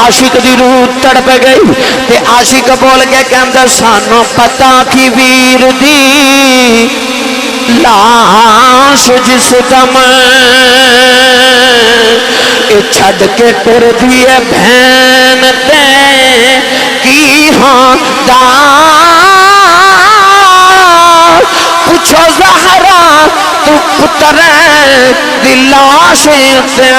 عاشق دی روح تڑپ گئی تے عاشق بول کے کہندا سانو پتہ کی ویر دی لاش جس دم چھڑ کے ٹر دیے بہن تے کی ہاں دا پوچھو زہرا تو پتر دی لاش تے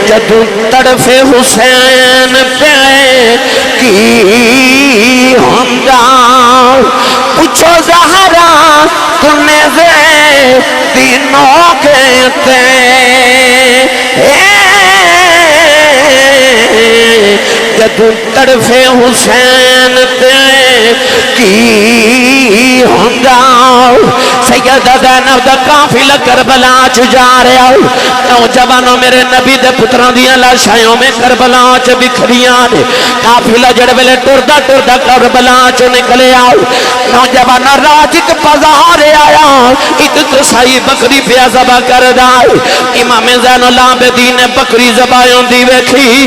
جدو طرف حسین پہ کی ہوندا پوچھو زہرا تنے دے دینوں کہتے جدو طرف حسین پہ کی ہوندا سیدہ زینب دا قافلہ کربلا چ جا رہا نوجوانوں میرے نبی دے پتراں دیاں لاشاں میں کربلا چ بکھریاں نے قافلہ جڑ ویلے ٹردا ٹردا کربلا چ نکلیا نوجواناں راج اک بازار آیا ایک کسائی بکری پیا ذبح کردا امام زین العابدین نے بکری ذبح ہوندی ویکھی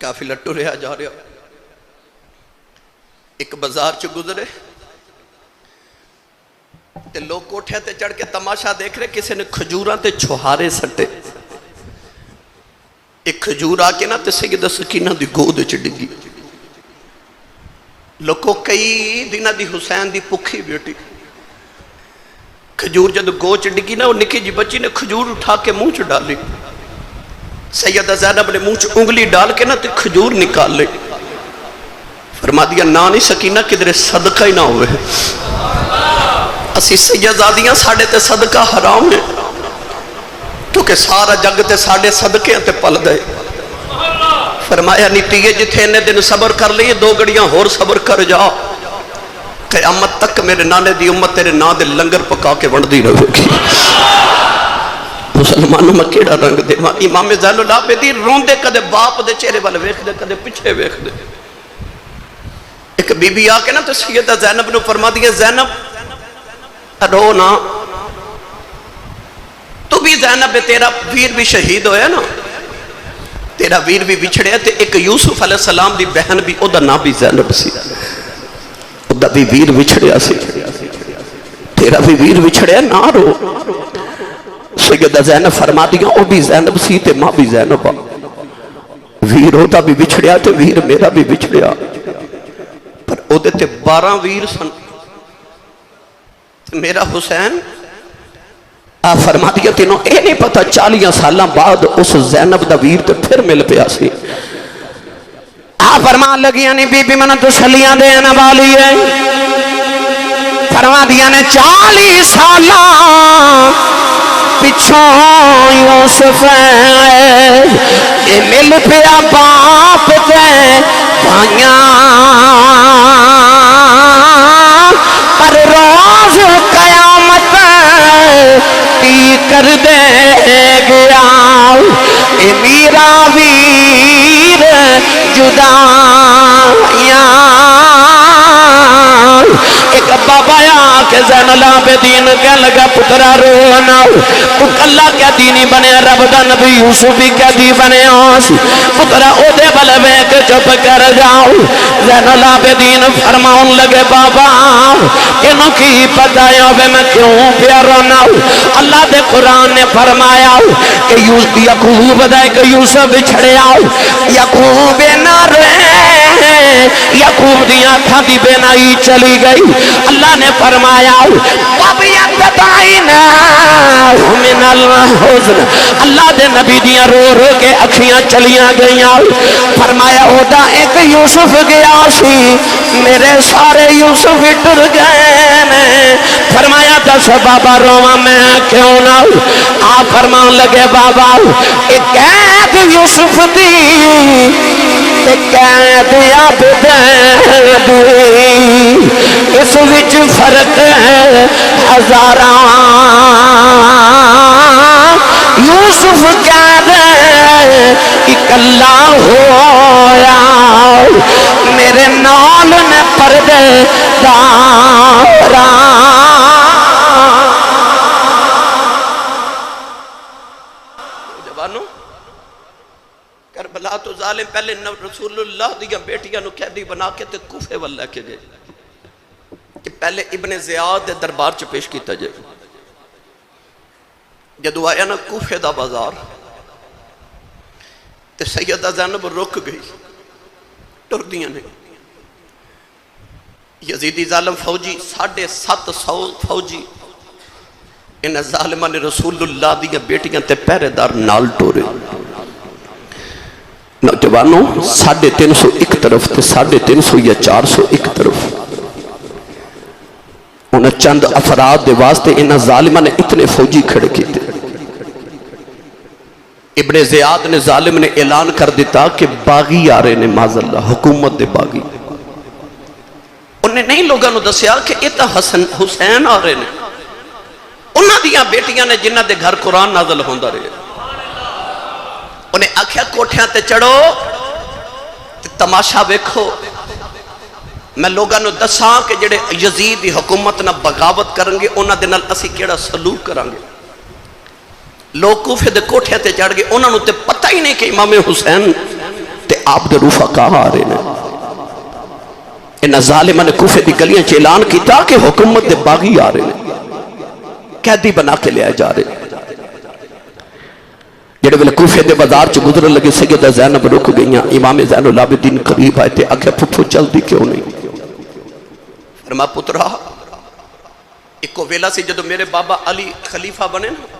قافلہ ٹریا جا رہا، ایک بازار چ گزرے تے لوگ کوٹھے تے چڑھ کے تماشا دیکھ رہے، کسی نے کھجوراں تے چھہارے سٹے، ایک کھجور آ کے نا تے سیدہ سکینہ دی گود چ ڈگی، لوگوں کئی دنہ دی حسین دی پکھی بیٹی، کھجور جب گود چ ڈگی نا، وہ نکی جی بچی نے کھجور اٹھا کے منہ چ ڈالی، سیدہ زینب نے منہ چ انگلی ڈال کے نا تے کھجور نکال لے، فرما دیا نا نہیں سکینہ کدھر صدقہ ہی نہ ہوئے، اسی سیدادیاں ساڑھے تے صدقہ حرام ہے، کیونکہ سارا جگ تے ساڑھے صدقے تے پل دے، فرمایا نیتیے جتھے انہیں دن صبر کر لیے 2 گھڑیاں ہور صبر کر جا، قیامت تک میرے نانے دی امت تیرے نا دے لنگر پکا کے وندی رہے گی۔ مسلمانوں میں کیڑا رنگ دے، امام زین العابدین روندے کدے باپ دے چہرے والے ویکھ دے، کدے پیچھے ویکھ دے، ایک بی بی آ کے نا تو سیدہ زینب نے فرما دیا زینب رو نا، تو بھی زینب تیرا ویر بھی شہید ہویا نا، تیرا ویر بھی بچھڑے تے ایک یوسف علیہ السلام دی بہن بھی، او دا نا بھی زینب سی، او دا بھی ویر بچھڑیا سی، تیرا بھی ویر بچھڑیا نہ رو، سیدہ زینب فرما دیا او بھی زینب سی تے ماں بھی زینب، ویر او دا بھی بچھڑیا تے ویر میرا بھی بچھڑیا، پر او دے تے 12 ویر سن، میرا حسین آپ فرما دیا تینوں اے نہیں پتا 40 سالہ بعد اس زینب دا ویر تے پھر مل پیا سی، آپ فرما لگیا نہیں بی بی منہ تو چھلیاں دینا والی ہے، فرما دیا نے 40 سالہ پچھوں یوسف ہے، اے مل پیا باپ دے بھائیاں، پر روز قیامت کی کر دے گیا، اے میرا ویر جدائیاں، ایک بابا یا کہ زین العابدین کہہ لگا پترا رونا، تو کلا کیا دینی بنے رب دا نبی یوسف بھی کیا دی بنے آس، پترا او دے بلوے کے چپ کر جاؤ، زین العابدین فرماؤں لگے بابا انہوں کی پتہ ہے میں کیوں پیا رونا، اللہ دے قرآن نے فرمایا کہ یعقوب دے کہ یوسف بچھڑے آؤ، یعقوب نہ رہے، یعقوب دی آنکھاں دی بینائی چلی گئی، اللہ نے فرمایا طبیعت بتائینا من الحزن، اللہ دے نبی دیاں رو رو کے اکھیاں چلیاں گئیاں، فرمایا اودا ایک یوسف گیا سی، میرے سارے یوسف ٹر گئے نے، فرمایا دس بابا رواں میں کیوں نہ، آپ فرمان لگے بابا ایک قید یوسف دی قید عبد دی، اس وچ فرق ہے ہزاراں، یوسف قید اکلا ہویا، میرے نال نے پردے داراں، کربلا تو ظالم پہلے رسول اللہ دیا بیٹیاں نو قیدی بنا کے تے کوفے وال لے کے گئے کہ پہلے ابن زیاد دے دربار چ پیش کیتا جائے، جدو آیا نا کوفے دا بازار تے سیدہ زینب رک گئی، ٹر دیاں نہیں، یزیدی ظالم فوجی 750 فوجی انہیں ظالمہ نے رسول اللہ دیا بیٹیاں تے پہرے دار نال ٹورے، نوجوانوں 350 ایک طرف تے 350 یا 400 ایک طرف، انہیں چند افراد دے واسطے انہیں ظالمہ نے اتنے فوجی کھڑے کیتے، ابن زیاد نے ظالم نے اعلان کر دیتا کہ باغی آ رہے نے، معاذ اللہ حکومت دے باغی، انہیں نہیں لوگوں نے دسیا کہ یہ تو حسین آ رہے نے، انہاں دیاں بیٹیاں نے جنہ دے گھر قرآن نازل ہوندا رہے، انہیں آکھیا کوٹھیاں تے چڑھو تے تماشا ویکھو، میں لوگاں نو دساں کہ جڑے یزید دی حکومت نہ بغاوت کریں گے انہاں دے نال اسی کیڑا سلوک کریں گے، لوگ کوفے دے کوٹھے تے چڑھ گئے، انہاں نو تے پتہ ہی نہیں کہ امام حسین تے آپ دے رفقا آ رہے ہیں. انہاں ظالماں نے کوفے دی گلیاں چ اعلان کیتا کہ حکومت دے باغی آ رہے ہیں, قیدی بنا کے لے جا رہے ہیں. جڑے ویلے کوفے دے بازار چ گزرن لگے سیدہ زینب رک گئیاں. امام زین العابدین قریب آئے تے آکھیا پھپھو چلدی کیوں نہیں؟ فرما پترا ایک ویلا سی جدو میرے بابا علی خلیفہ بنے نا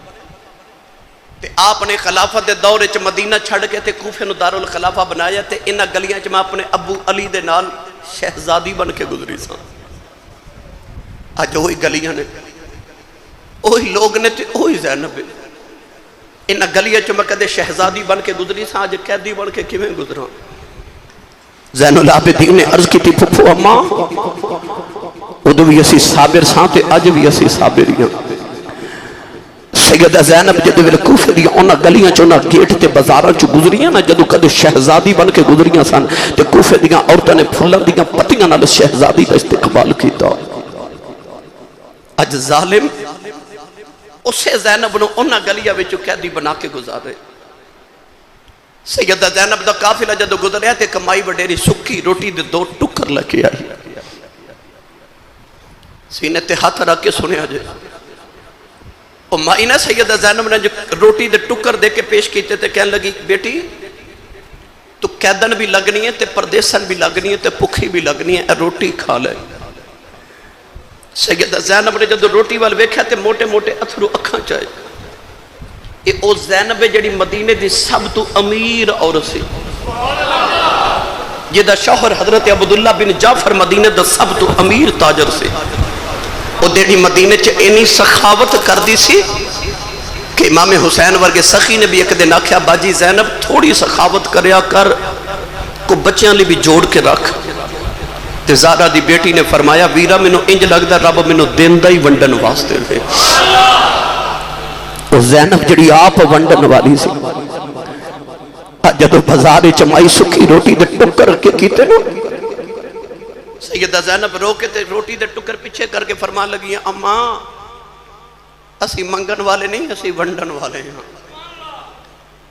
تے آپ نے خلافت دے دور وچ مدینہ چھڑ کے تے کوفے نو دارالخلافہ بنایا تے انہاں گلیاں چ میں اپنے ابو علی دے نال شہزادی بن کے گزری سا. اج وہی گلیاں نے, وہی لوگ نے تے وہی زینب. انہاں گلیاں چ میں کدے شہزادی بن کے گزری سا, اج قیدی بن کے کیویں گزراں؟ زین العابدین نے عرض کی تھی پھپھو اماں ادو بھی اسی صابر ساں تے اج بھی اسی صابر ہاں. سیدہ زینب جدو ویلے کوفے دی انہاں گلیاں چ انہاں گیٹ تے بازاراں چ گزریاں نا, جدو کدے شہزادی بن کے گزریاں سن تے کوفے دیاں عورتاں نے پھلاں دیاں پتیاں نال شہزادی دا استقبال کیتا. اج ظالم اسے زینب نو انہاں گلیاں وچ قیدی بنا کے گزارے. سیدہ زینب دا قافلہ جدو گزریا تے کمائی وڈیری سکی روٹی دے 2 ٹکر لے کے آئی. سینے تے ہاتھ رکھ کے سنیا جے اور مائی نے سیدہ زینب نے جو روٹی دے ٹکر دے کے پیش کیتے تے کہنے لگی بیٹی تو قیدن بھی لگنی ہے تے پردیسن بھی لگنی ہے تے پکھی بھی لگنی ہے, روٹی کھا لے. سیدہ زینب نے جدو روٹی وال ویکھیا تے موٹے موٹے اتھرو اکھاں چائے. اے او زینب جڑی مدینے دی سب تو امیر عورت سی, جدا شوہر حضرت عبداللہ بن جعفر مدینے دا سب تو امیر تاجر سی. وہ دیڑی مدینے چ اینی سخاوت کر دی سی کہ امام حسین ورگے سخی نے بھی ایک دن آکھیا باجی زینب تھوڑی سخاوت کریا کر, کو بچیاں لی بھی جوڑ کے رکھ. تے زارا دی بیٹی نے فرمایا ویرا مینوں انج لگدا رب مینوں دیندا ہی ونڈن واسطے ہے. وہ زینب جڑی آپ ونڈن والی سی, جدو بازار چمائی سکی روٹی دے ٹکر کے کیتے نا, سیدہ زینب رو کے تے روٹی دے ٹکر پیچھے کر کے فرمان لگی ہیں اماں اسی منگن والے نہیں اسی ونڈن والے ہیں.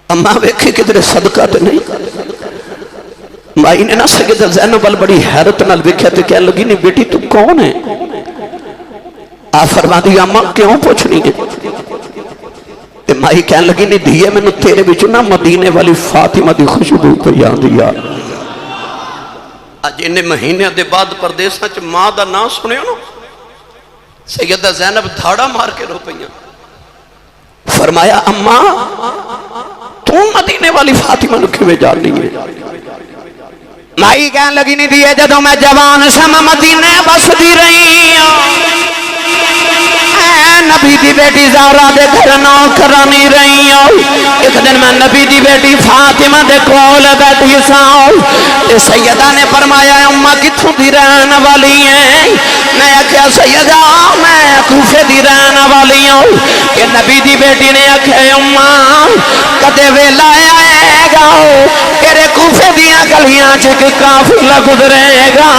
اماں ویکھے کدھر صدقہ تے نہیں. مائی نے نا سیدہ زینب وال بڑی حیرت نال ویکھیا تے کہنے لگی نہیں بیٹی تو کون ہے؟ آپ فرما دی اماں کیوں پوچھنی ہے؟ تے مائی کہنے لگی نہیں دیئے میں نے تیرے بچو نا مدینے والی فاطمہ دی خوشبو کو یاد دیا. اج انہیں مہینے دے بعد پردیساں چ ماں دا نام سنے ہو نا, سیدہ زینب دھاڑا مار کے رو پئیاں. فرمایا اماں تو مدینے والی فاطمہ نو کیویں جاننی ہے؟ مائی کہنے لگی نہیں دیئے جدوں میں جوان سما مدینے بس دی رہی نبی دی بیٹی زہرا دے گھر نوکرانی رہی ہوں. ایک دن میں نبی دی بیٹی فاطمہ دے کول بیٹھی ساؤں. سیدہ نے فرمایا اماں کتھوں دی رہن والی ہیں؟ میں آکھیا سیدہ میں کوفے دی رہن والی ہوں. کہ نبی دی بیٹی نے آکھیا اماں کدے ویلا آئے گا تیرے کوفے دیاں گلیاں چ قافلہ گزرے گا,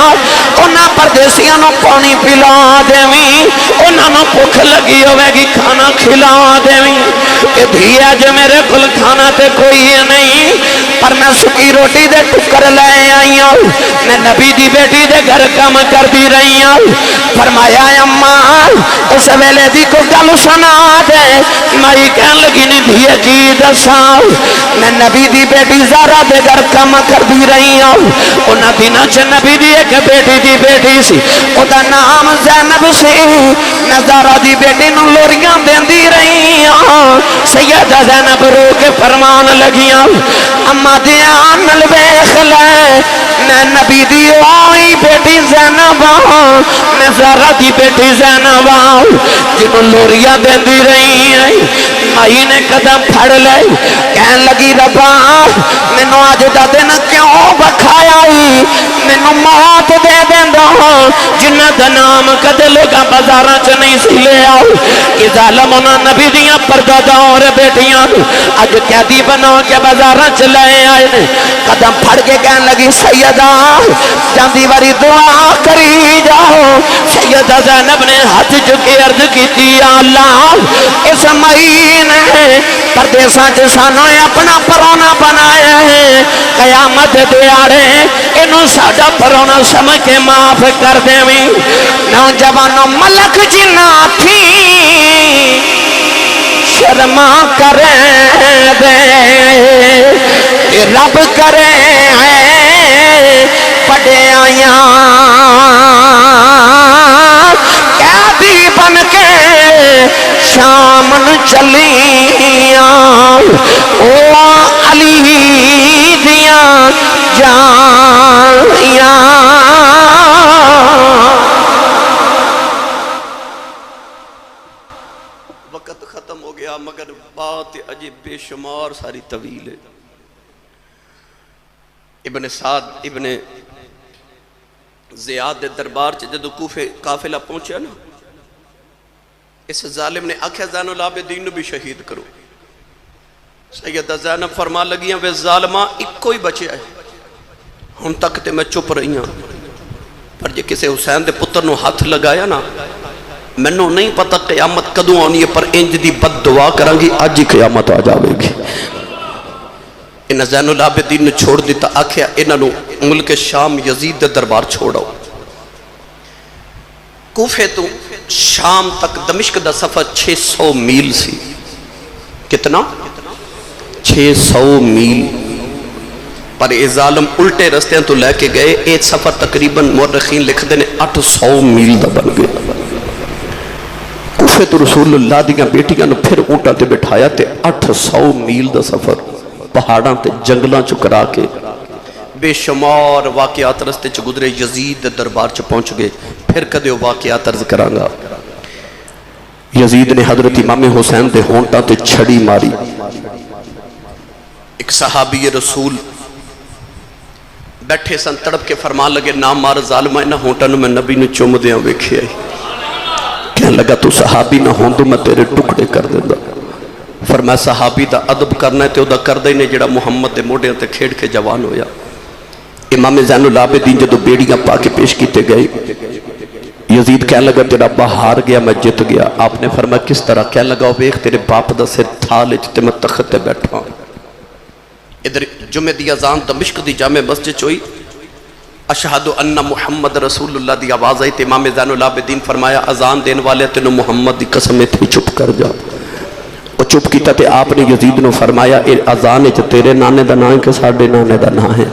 انہاں پردیسیاں نو پانی پلا دیویں, انہاں نو بھوک لگی ہوئے گی کھانا کھلا دیویں. کہ دھیا جو میرے کل کھانا تے کوئی نہیں پر میں سکی روٹی دے ٹکر لے آئی ہوں, میں نبی دی بیٹی دے گھر کام کر دی رہی ہوں. فرمایا اماں اس ویلے دی کو گل سنا دے. مائی کہن لگی نہیں دھیا کی دساں, میں نبی دی بیٹی زہرا دے گھر کام کر دی رہی ہوں. انہاں دناں چ نبی دی ایک بیٹی دی بیٹی سی, او دا نام زینب سی. میں زہرا دی بیٹی نو لوریاں دیندی رہی ہوں. سیدہ زینب رو کے فرمان لگیاں اماں دھیان نال ویکھ لے میں نبی دی آئی بیٹی زینب ہوں, میں زہرا دی بیٹی زینب ہوں جنہوں لوریاں دیندی رہی ہیں. مائی نے قدم پھڑ لے کہن لگی ربا مینوں اج دا دن کیوں بکھایا ہی؟ مینوں موت دے دیندا جنہاں دا نام کدے لوکاں بازاراں چ نہیں سی لے آؤ کہ ظالم انہاں نبی دیاں پرداداں بیٹیاں اج قیدی بنا کے بازاراں چ لے آئے نے قدم پھڑ کے کہن لگی سیدہ جاندی واری دعا کری جاؤ سیدہ زینب نے ہاتھ چکے عرض کی یا اللہ اس مہینے پردیساں چ سانو اپنا پرونا بنایا ہے قیامت دیاڑے انہوں ساڈا پرونا سمجھ کے معاف کر دیویں نوجوانوں ملک جنہ تھی شرما کریں دے رب کریں پڑے آیاں قیدی بن کے شام چلیاں او علی دیاں جانیاں وقت ختم ہو گیا مگر بات عجیب بے شمار ساری طویل ہے ابن سعد ابن زیاد دربار چ جدو کوفے قافلہ پہنچیا نا اس ظالم نے آکھیا زین العابدین نو بھی شہید کرو سیدہ زینب فرما لگیاں وے ظالمہ ایک کوئی بچیا ہے ہن تک تے میں چپ رہی ہوں پر جے کسے حسین دے پتر نو ہاتھ لگایا نا مینوں نہیں پتہ قیامت کدوں آنی ہے پر انج دی بد دعا کریں گی اج ہی قیامت آ جاوے گی انہاں زین العابدین نے چھوڑ دیتا آکھیا انہاں نو ملک شام یزید دے دربار چھوڑو کوفے تو شام تک دمشق دا سفر 600 میل سی کتنا 600 میل پر اے ظالم الٹے رستیاں تو لے کے گئے ایک سفر تقریباً مورخین لکھ دینے 800 میل دا بن گئے کوفے تو رسول اللہ دیاں بیٹیاں نو پھر اونٹاں تے بٹھایا تے 800 میل دا سفر پہاڑاں تے جنگلاں چکرا کے بے شمار واقعات رستے چ گزرے یزید دربار چ پہنچ گئے پھر کدے واقعات عرض کراں گا یزید نے حضرت امام حسین دے ہونٹاں تے چھڑی ماری ایک صحابی رسول بیٹھے سن تڑپ کے فرمان لگے نام مار ظالمہ انہاں ہونٹاں نو میں نبی نے چوم دیاں ویکھیا کہنے لگا تو صحابی نہ ہوندو میں تیرے ٹکڑے کر دیندا فرمایا صحابی دا ادب کرنا ہے تے او دا کردے نے جڑا محمد دے موڈیاں تے کھیڑ کے جوان ہویا امام زین العابدین جدو بیڑیاں پا کے پیش کیتے گئے یزید کہنے لگا تیرا ابا ہار گیا میں جت گیا آپ نے فرمایا کس طرح کہنے لگا ویکھ تیرے باپ دا سر تھالے تے میں تخت تے بیٹھا ادھر جمعہ دی اذان دمشق دی جامع مسجد چوئی اشہدو ان محمد رسول اللہ دی آواز آئی تے امام زین العابدین فرمایا اذان دین والے تینو محمد دی قسم تھی چپ کر جا وہ چپ کیتا تے آپ نے یزید نو فرمایا اے اذان ہے تیرے نانے دا نام ہے کہ ساڑھے نانے دا نام ہے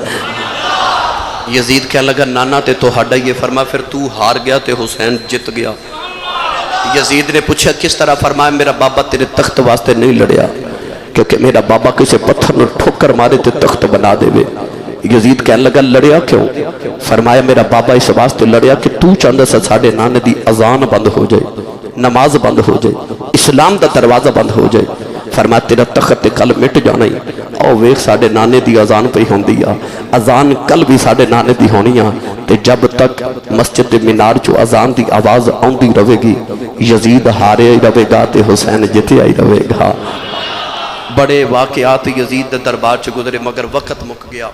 یزید کہنے لگا نانا تے تو ہڈا یہ فرما پھر تو ہار گیا تے حسین جت گیا یزید نے پوچھا کس طرح فرمایا میرا بابا تیرے تخت واسطے نہیں لڑیا کیونکہ میرا بابا کسے پتھر نو ٹھوکر مارے تے تخت بنا دے وے یزید کہنے لگا لڑیا کیوں فرمایا میرا بابا اس واسطے لڑیا کہ تو چاندہ سے ساڑھے نانے دی اذان بند ہو جائے نماز بند ہو جائے اسلام دا دروازہ بند ہو جائے فرمایا تیرا تخت کل مٹ جانا ہی او ویک ساڑھے نانے دی اذان پہ ہوں دیا اذان کل بھی ساڑھے نانے دی ہونی تے جب تک مسجد مینار جو اذان دی آواز آندی رہے گی یزید ہارے رہے گا تے حسین جتے آئی رہے گا بڑے واقعات یزید دربار چ گزرے مگر وقت مک گیا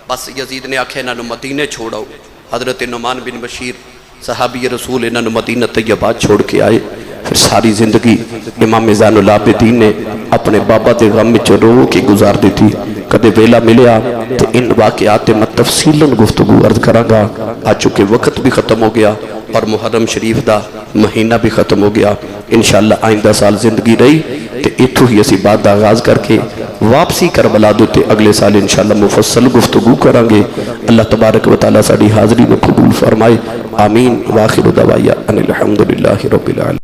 بس یزید نے آکھے انہاں نو مدینے چھوڑاؤ حضرت نعمان بن بشیر صحابی رسول انہاں نو مدینہ طیبہ چھوڑ کے آئے پھر ساری زندگی امام زین العابدین نے اپنے بابا دے غم میں رو کی گزار دی تھی کدے ویلا ملیا تو ان واقعات میں تفصیلاً گفتگو عرض کراں گا آ چکے وقت بھی ختم ہو گیا اور محرم شریف دا مہینہ بھی ختم ہو گیا انشاءاللہ آئندہ سال زندگی رہی تو اتھو ہی اسی بات دا آغاز کر کے واپسی کربلا دوتے اگلے سال انشاءاللہ مفصل گفتگو کریں گے اللہ تبارک و تعالیٰ ساڑھی حاضری میں قبول فرمائے آمین واخر دعوایا ان الحمدللہ رب العالمین